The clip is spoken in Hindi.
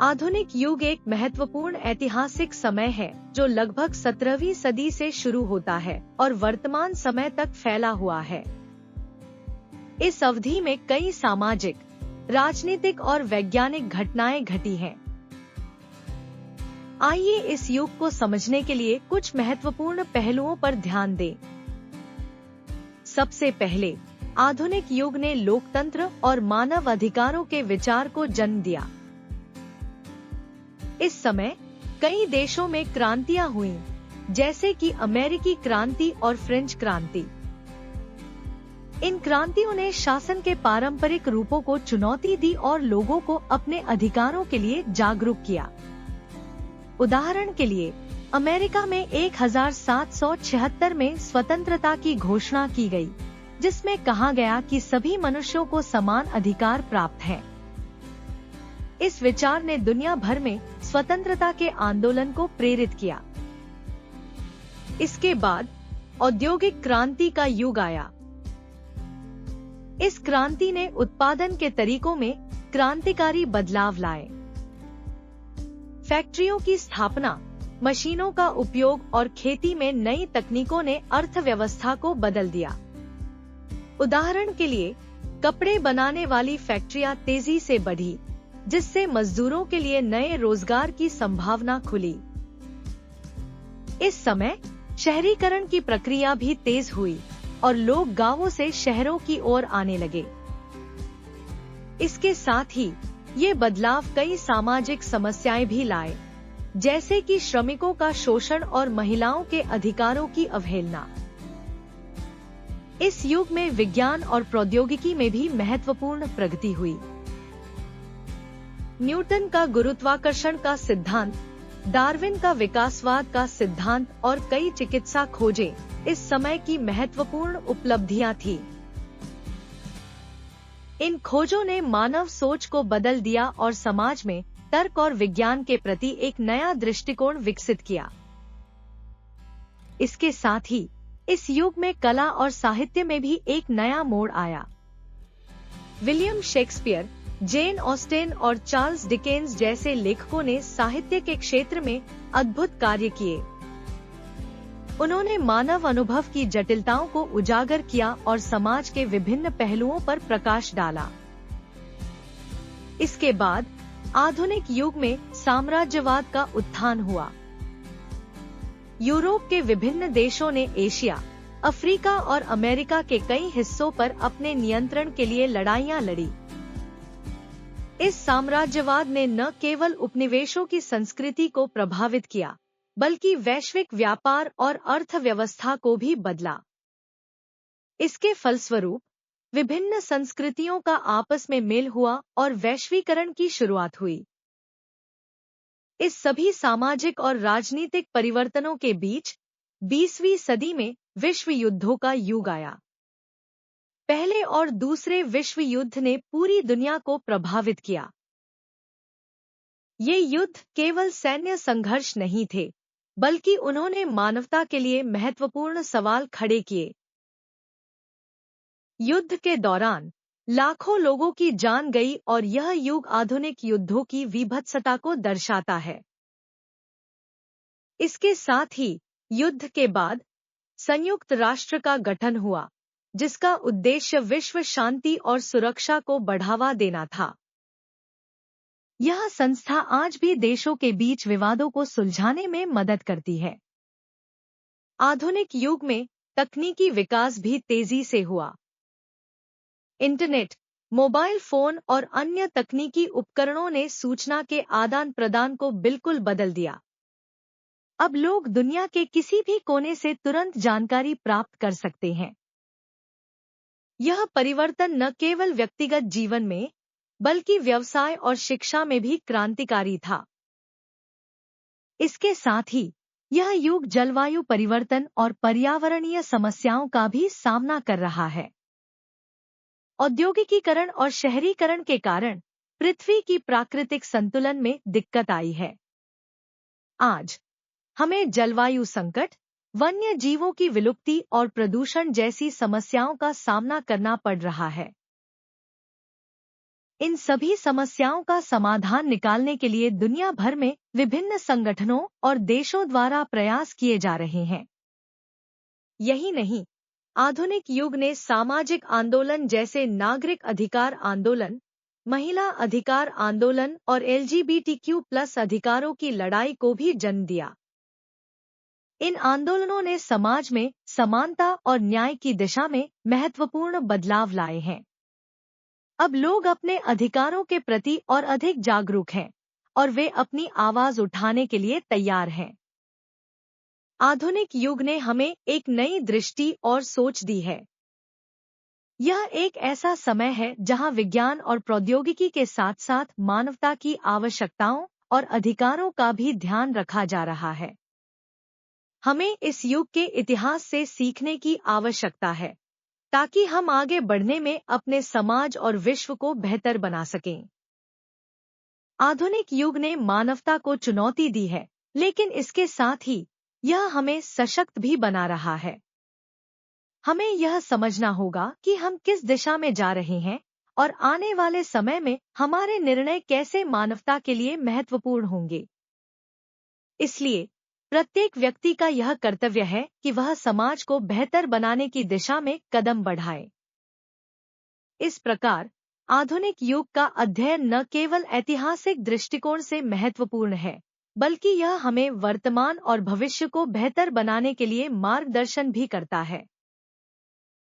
आधुनिक युग एक महत्वपूर्ण ऐतिहासिक समय है जो लगभग 17वीं सदी से शुरू होता है और वर्तमान समय तक फैला हुआ है। इस अवधि में कई सामाजिक, राजनीतिक और वैज्ञानिक घटनाएं घटी हैं। आइए इस युग को समझने के लिए कुछ महत्वपूर्ण पहलुओं पर ध्यान दें। सबसे पहले, आधुनिक युग ने लोकतंत्र और मानव अधिकारों के विचार को जन्म दिया। इस समय कई देशों में क्रांतियां हुईं, जैसे कि अमेरिकी क्रांति और फ्रेंच क्रांति। इन क्रांतियों ने शासन के पारंपरिक रूपों को चुनौती दी और लोगों को अपने अधिकारों के लिए जागरूक किया। उदाहरण के लिए, अमेरिका में 1776 में स्वतंत्रता की घोषणा की गई, जिसमें कहा गया कि सभी मनुष्यों को समान अधिकार प्राप्त हैं। इस विचार ने दुनिया भर में स्वतंत्रता के आंदोलन को प्रेरित किया। इसके बाद औद्योगिक क्रांति का युग आया। इस क्रांति ने उत्पादन के तरीकों में क्रांतिकारी बदलाव लाए। फैक्ट्रियों की स्थापना, मशीनों का उपयोग और खेती में नई तकनीकों ने अर्थव्यवस्था को बदल दिया। उदाहरण के लिए, कपड़े बनाने वाली फैक्ट्रियां तेजी से बढ़ी, जिससे मजदूरों के लिए नए रोजगार की संभावना खुली। इस समय शहरीकरण की प्रक्रिया भी तेज हुई और लोग गांवों से शहरों की ओर आने लगे। इसके साथ ही ये बदलाव कई सामाजिक समस्याएं भी लाए, जैसे कि श्रमिकों का शोषण और महिलाओं के अधिकारों की अवहेलना। इस युग में विज्ञान और प्रौद्योगिकी में भी महत्वपूर्ण प्रगति हुई। न्यूटन का गुरुत्वाकर्षण का सिद्धांत, डार्विन का विकासवाद का सिद्धांत और कई चिकित्सा खोजें इस समय की महत्वपूर्ण उपलब्धियां थी। इन खोजों ने मानव सोच को बदल दिया और समाज में तर्क और विज्ञान के प्रति एक नया दृष्टिकोण विकसित किया। इसके साथ ही इस युग में कला और साहित्य में भी एक नया मोड़ आया। विलियम शेक्सपियर, जेन ऑस्टेन और चार्ल्स डिकेंस जैसे लेखकों ने साहित्य के क्षेत्र में अद्भुत कार्य किए। उन्होंने मानव अनुभव की जटिलताओं को उजागर किया और समाज के विभिन्न पहलुओं पर प्रकाश डाला। इसके बाद आधुनिक युग में साम्राज्यवाद का उत्थान हुआ। यूरोप के विभिन्न देशों ने एशिया, अफ्रीका और अमेरिका के कई हिस्सों पर अपने नियंत्रण के लिए लड़ाइयां लड़ी। इस साम्राज्यवाद ने न केवल उपनिवेशों की संस्कृति को प्रभावित किया, बल्कि वैश्विक व्यापार और अर्थव्यवस्था को भी बदला। इसके फलस्वरूप विभिन्न संस्कृतियों का आपस में मेल हुआ और वैश्वीकरण की शुरुआत हुई। इस सभी सामाजिक और राजनीतिक परिवर्तनों के बीच 20वीं सदी में विश्व युद्धों का युग आया। पहले और दूसरे विश्व युद्ध ने पूरी दुनिया को प्रभावित किया। ये युद्ध केवल सैन्य संघर्ष नहीं थे, बल्कि उन्होंने मानवता के लिए महत्वपूर्ण सवाल खड़े किए। युद्ध के दौरान लाखों लोगों की जान गई और यह युग आधुनिक युद्धों की विभत्सता को दर्शाता है। इसके साथ ही युद्ध के बाद संयुक्त राष्ट्र का गठन हुआ, जिसका उद्देश्य विश्व शांति और सुरक्षा को बढ़ावा देना था। यह संस्था आज भी देशों के बीच विवादों को सुलझाने में मदद करती है। आधुनिक युग में तकनीकी विकास भी तेजी से हुआ। इंटरनेट, मोबाइल फोन और अन्य तकनीकी उपकरणों ने सूचना के आदान प्रदान को बिल्कुल बदल दिया। अब लोग दुनिया के किसी भी कोने से तुरंत जानकारी प्राप्त कर सकते हैं। यह परिवर्तन न केवल व्यक्तिगत जीवन में, बल्कि व्यवसाय और शिक्षा में भी क्रांतिकारी था। इसके साथ ही यह युग जलवायु परिवर्तन और पर्यावरणीय समस्याओं का भी सामना कर रहा है। औद्योगिकीकरण और शहरीकरण के कारण पृथ्वी की प्राकृतिक संतुलन में दिक्कत आई है। आज हमें जलवायु संकट, वन्य जीवों की विलुप्ति और प्रदूषण जैसी समस्याओं का सामना करना पड़ रहा है। इन सभी समस्याओं का समाधान निकालने के लिए दुनिया भर में विभिन्न संगठनों और देशों द्वारा प्रयास किए जा रहे हैं। यही नहीं, आधुनिक युग ने सामाजिक आंदोलन जैसे नागरिक अधिकार आंदोलन, महिला अधिकार आंदोलन और LGBTQ+ अधिकारों की लड़ाई को भी जन्म दिया। इन आंदोलनों ने समाज में समानता और न्याय की दिशा में महत्वपूर्ण बदलाव लाए हैं। अब लोग अपने अधिकारों के प्रति और अधिक जागरूक हैं और वे अपनी आवाज उठाने के लिए तैयार हैं। आधुनिक युग ने हमें एक नई दृष्टि और सोच दी है। यह एक ऐसा समय है जहां विज्ञान और प्रौद्योगिकी के साथ साथ मानवता की आवश्यकताओं और अधिकारों का भी ध्यान रखा जा रहा है। हमें इस युग के इतिहास से सीखने की आवश्यकता है ताकि हम आगे बढ़ने में अपने समाज और विश्व को बेहतर बना सकें। आधुनिक युग ने मानवता को चुनौती दी है, लेकिन इसके साथ ही यह हमें सशक्त भी बना रहा है। हमें यह समझना होगा कि हम किस दिशा में जा रहे हैं और आने वाले समय में हमारे निर्णय कैसे मानवता के लिए महत्वपूर्ण होंगे। इसलिए प्रत्येक व्यक्ति का यह कर्तव्य है कि वह समाज को बेहतर बनाने की दिशा में कदम बढ़ाए। इस प्रकार आधुनिक युग का अध्ययन न केवल ऐतिहासिक दृष्टिकोण से महत्वपूर्ण है, बल्कि यह हमें वर्तमान और भविष्य को बेहतर बनाने के लिए मार्गदर्शन भी करता है।